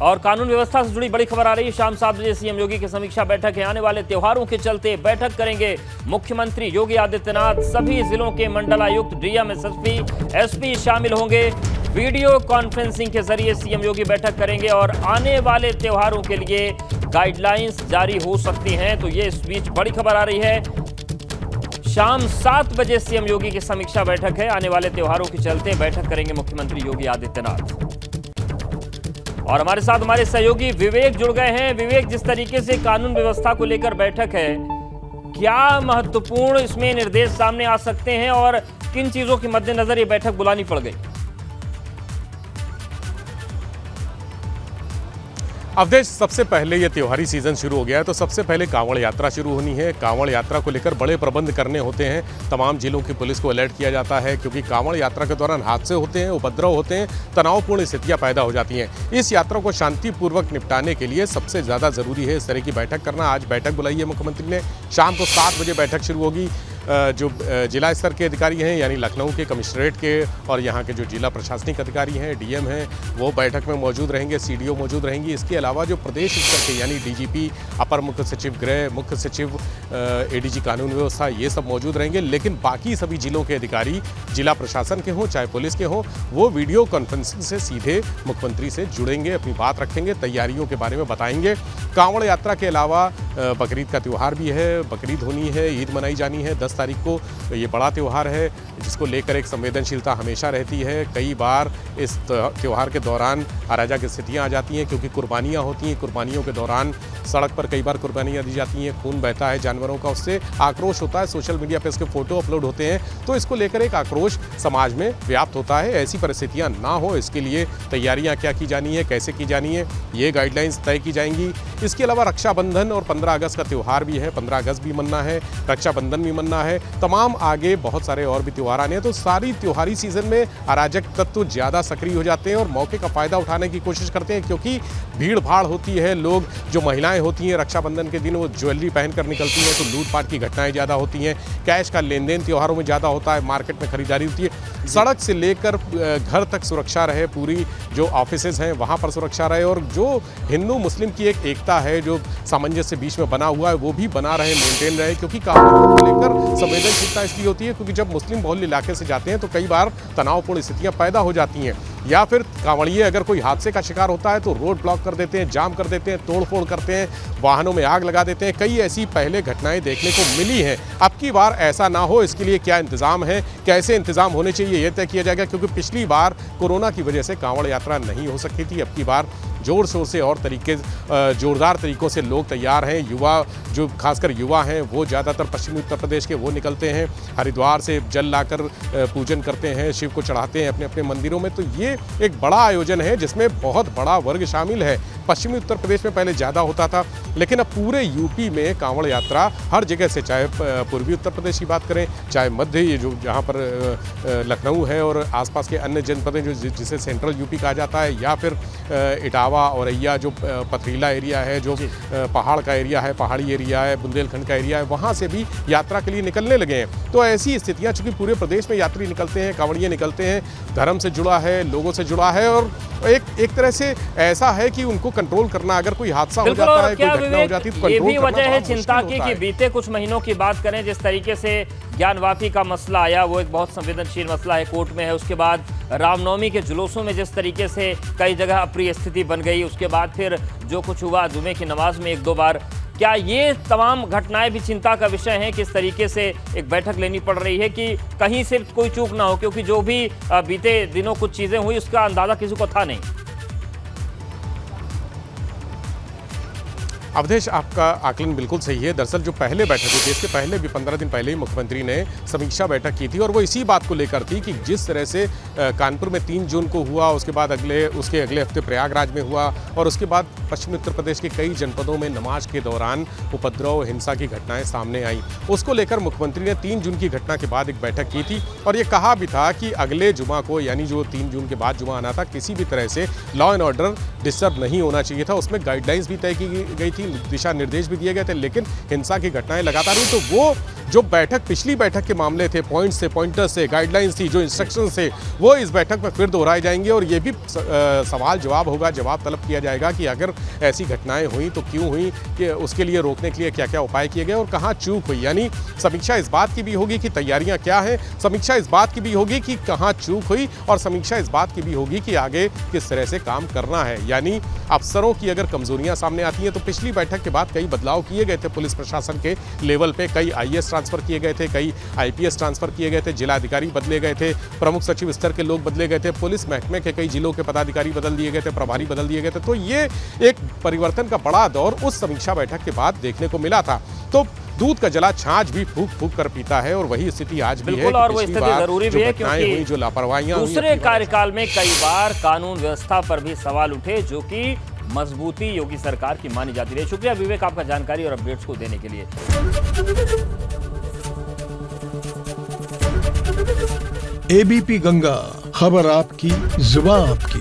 और कानून व्यवस्था से जुड़ी बड़ी खबर आ रही है। शाम 7 बजे सीएम योगी की समीक्षा बैठक है। आने वाले त्योहारों के चलते बैठक करेंगे मुख्यमंत्री योगी आदित्यनाथ। सभी जिलों के मंडलायुक्त, डीएम, एसपी शामिल होंगे। वीडियो कॉन्फ्रेंसिंग के जरिए सीएम योगी बैठक करेंगे और आने वाले त्योहारों के लिए गाइडलाइंस जारी हो सकती हैं। तो ये इस बीच बड़ी खबर आ रही है। शाम 7 बजे सीएम योगी की समीक्षा बैठक है। आने वाले त्योहारों के चलते बैठक करेंगे मुख्यमंत्री योगी आदित्यनाथ। और हमारे साथ हमारे सहयोगी विवेक जुड़ गए हैं। विवेक, जिस तरीके से कानून व्यवस्था को लेकर बैठक है, क्या महत्वपूर्ण इसमें निर्देश सामने आ सकते हैं और किन चीजों के मद्देनजर ये बैठक बुलानी पड़ गई? अवधेश, सबसे पहले ये त्योहारी सीजन शुरू हो गया है, तो सबसे पहले कांवड़ यात्रा शुरू होनी है। कांवड़ यात्रा को लेकर बड़े प्रबंध करने होते हैं। तमाम जिलों की पुलिस को अलर्ट किया जाता है, क्योंकि कांवड़ यात्रा के दौरान हादसे होते हैं, उपद्रव होते हैं, तनावपूर्ण स्थितियां पैदा हो जाती हैं। इस यात्रा को शांतिपूर्वक निपटाने के लिए सबसे ज़्यादा ज़रूरी है इस तरह की बैठक करना। आज बैठक बुलाई है मुख्यमंत्री ने। शाम को 7 बजे बैठक शुरू होगी। जो जिला स्तर के अधिकारी हैं, यानी लखनऊ के कमिश्नरेट के और यहाँ के जो जिला प्रशासनिक अधिकारी हैं, डीएम हैं, वो बैठक में मौजूद रहेंगे। सीडीओ मौजूद रहेंगी। इसके अलावा जो प्रदेश स्तर के यानी डीजीपी, अपर मुख्य सचिव गृह, मुख्य सचिव एडीजी कानून व्यवस्था, ये सब मौजूद रहेंगे। लेकिन बाकी सभी जिलों के अधिकारी, जिला प्रशासन के हों चाहे पुलिस के हों, वो वीडियो कॉन्फ्रेंसिंग से सीधे मुख्यमंत्री से जुड़ेंगे, अपनी बात रखेंगे, तैयारियों के बारे में बताएंगे। कांवड़ यात्रा के अलावा बकरीद का त्यौहार भी है, बकरीद होनी है, ईद मनाई जानी है 10 तारीख को। ये बड़ा त्यौहार है जिसको लेकर एक संवेदनशीलता हमेशा रहती है। कई बार इस त्यौहार के दौरान अराजक स्थितियां आ जाती हैं, क्योंकि कुर्बानियां होती हैं। कुर्बानियों के दौरान सड़क पर कई बार कुर्बानियां दी जाती हैं, खून बहता है जानवरों का, उससे आक्रोश होता है। सोशल मीडिया पर इसके फोटो अपलोड होते हैं, तो इसको लेकर एक आक्रोश समाज में व्याप्त होता है। ऐसी परिस्थितियां ना हो, इसके लिए तैयारियां क्या की जानी है, कैसे की जानी है, ये गाइडलाइंस तय की जाएंगी। इसके अलावा रक्षाबंधन और 15 अगस्त का त्यौहार भी है। 15 अगस्त भी मनना है, रक्षाबंधन भी मनना है, तमाम आगे बहुत सारे और भी त्यौहार आने हैं। तो सारी त्योहारी सीजन में अराजक तत्व ज़्यादा सक्रिय हो जाते हैं और मौके का फ़ायदा उठाने की कोशिश करते हैं, क्योंकि भीड़ भाड़ होती है। लोग, जो महिलाएं होती हैं रक्षाबंधन के दिन, वो ज्वेलरी पहनकर निकलती हैं, तो लूटपाट की घटनाएं ज़्यादा होती हैं। कैश का लेन देन त्योहारों में ज़्यादा होता है, मार्केट में खरीदारी होती है। सड़क से लेकर घर तक सुरक्षा रहे, पूरी जो ऑफिसेज हैं वहाँ पर सुरक्षा रहे, और जो हिंदू मुस्लिम की एक एकता है, जो सामंजस्य बीच में बना हुआ है, वो भी बना रहे, मेंटेन रहे। क्योंकि कानून को लेकर संवेदनशीलता इसलिए होती है क्योंकि जब मुस्लिम बहुल इलाके से जाते हैं तो कई बार तनावपूर्ण स्थितियां पैदा हो जाती हैं, या फिर कांवड़िए अगर कोई हादसे का शिकार होता है तो रोड ब्लॉक कर देते हैं, जाम कर देते हैं, तोड़फोड़ करते हैं, वाहनों में आग लगा देते हैं। कई ऐसी पहले घटनाएं देखने को मिली हैं। अब की बार ऐसा ना हो, इसके लिए क्या इंतजाम है, कैसे इंतजाम होने चाहिए, ये तय किया जाएगा। क्योंकि पिछली बार कोरोना की वजह से कांवड़ यात्रा नहीं हो सकी थी। अब की बार जोर शोर से और जोरदार तरीकों से लोग तैयार हैं। युवा, जो खासकर युवा हैं, वो ज़्यादातर पश्चिमी उत्तर प्रदेश के, वो निकलते हैं, हरिद्वार से जल लाकर पूजन करते हैं, शिव को चढ़ाते हैं अपने अपने मंदिरों में। तो ये एक बड़ा आयोजन है जिसमें बहुत बड़ा वर्ग शामिल है। पश्चिमी उत्तर प्रदेश में पहले ज़्यादा होता था, लेकिन अब पूरे यूपी में कांवड़ यात्रा हर जगह से, चाहे पूर्वी उत्तर प्रदेश की बात करें, चाहे मध्य, ये जो जहाँ पर लखनऊ है और आसपास के अन्य जनपदें जो जिसे सेंट्रल यूपी कहा जाता है, या फिर इटावा, औरैया जो पथरीला एरिया है, जो पहाड़ का एरिया है, पहाड़ी एरिया है, बुंदेलखंड का एरिया है, वहाँ से भी यात्रा के लिए निकलने लगे हैं। तो ऐसी स्थितियाँ, चूँकि पूरे प्रदेश में यात्री निकलते हैं, कांवड़िए निकलते हैं, धर्म से जुड़ा है, लोगों से जुड़ा है, और एक तरह से ऐसा है कि उनको कंट्रोल करना, अगर कोई हादसा हो जाता है, कोई घटना हो जाती है, तो कंट्रोल करना। ये भी वजह है चिंता की कि बीते कुछ महीनों की बात करें, जिस तरीके से ज्ञानवापी का मसला आया, वो एक बहुत संवेदनशील मसला है, कोर्ट में है। उसके बाद रामनवमी के जुलूसों में जिस तरीके से कई जगह अप्रिय स्थिति बन गई, उसके बाद फिर जो कुछ हुआ जुमे की नमाज में 1-2 बार, क्या ये तमाम घटनाएं भी चिंता का विषय हैं? किस तरीके से एक बैठक लेनी पड़ रही है कि कहीं से कोई चूक ना हो, क्योंकि जो भी बीते दिनों कुछ चीजें हुई उसका अंदाजा किसी को था नहीं। अवधेश, आपका आकलन बिल्कुल सही है। दरअसल जो पहले बैठक हुई थी, इसके पहले भी 15 दिन पहले ही मुख्यमंत्री ने समीक्षा बैठक की थी, और वो इसी बात को लेकर थी कि जिस तरह से कानपुर में 3 जून को हुआ, उसके बाद उसके अगले हफ्ते प्रयागराज में हुआ, और उसके बाद पश्चिमी उत्तर प्रदेश के कई जनपदों में नमाज के दौरान उपद्रव, हिंसा की घटनाएं सामने आई। उसको लेकर मुख्यमंत्री ने 3 जून की घटना के बाद एक बैठक की थी, और ये कहा भी था कि अगले जुमा को, यानी जो 3 जून के बाद जुमा आना था, किसी भी तरह से लॉ एंड ऑर्डर डिस्टर्ब नहीं होना चाहिए था। उसमें गाइडलाइंस भी तय की गई थी थी, दिशा निर्देश भी दिए गए थे, लेकिन हिंसा की घटनाएं लगातार हुई। तो वो जो बैठक, पिछली बैठक के मामले थे, पॉइंट्स से, पॉइंटर्स से, गाइडलाइंस थी, जो इंस्ट्रक्शंस थे, वो इस बैठक में फिर दोहराए जाएंगे और ये भी सवाल जवाब होगा, जवाब तलब किया जाएगा कि अगर ऐसी घटनाएं हुई तो क्यों हुई, कि उसके लिए रोकने के लिए क्या क्या उपाय किए गए और कहाँ चूक हुई। यानी समीक्षा इस बात की भी होगी कि तैयारियां क्या हैं, समीक्षा इस बात की भी होगी कि कहाँ चूक हुई और समीक्षा इस बात की भी होगी कि आगे किस तरह से काम करना है। यानी अफसरों की अगर कमजोरियां सामने आती हैं तो पिछली बैठक के बाद कई बदलाव किए गए थे पुलिस प्रशासन के लेवल पे, कई आईएएस ट्रांसफर किए गए थे, कई आईपीएस ट्रांसफर किए गए थे, जिलाधिकारी बदले गए थे, प्रमुख सचिव स्तर के लोग बदले गए थे, पुलिस महकमे के कई जिलों के पदाधिकारी बदल दिए गए थे, प्रभारी बदल दिए गए थे। तो ये एक परिवर्तन का बड़ा दौर उस समीक्षा बैठक के बाद देखने को मिला था। तो दूध का जला छाछ भी फूंक फूंक कर पीता है और वही स्थिति आज भी है। बिल्कुल, और वो स्थिति जरूरी भी है क्योंकि जो लापरवाहियां दूसरे कार्यकाल में कई बार कानून व्यवस्था पर भी सवाल उठे, जो कि मजबूती योगी सरकार की मानी जाती रही। शुक्रिया विवेक आपका जानकारी और अपडेट्स को देने के लिए। एबीपी गंगा, खबर आपकी, जुबान आपकी।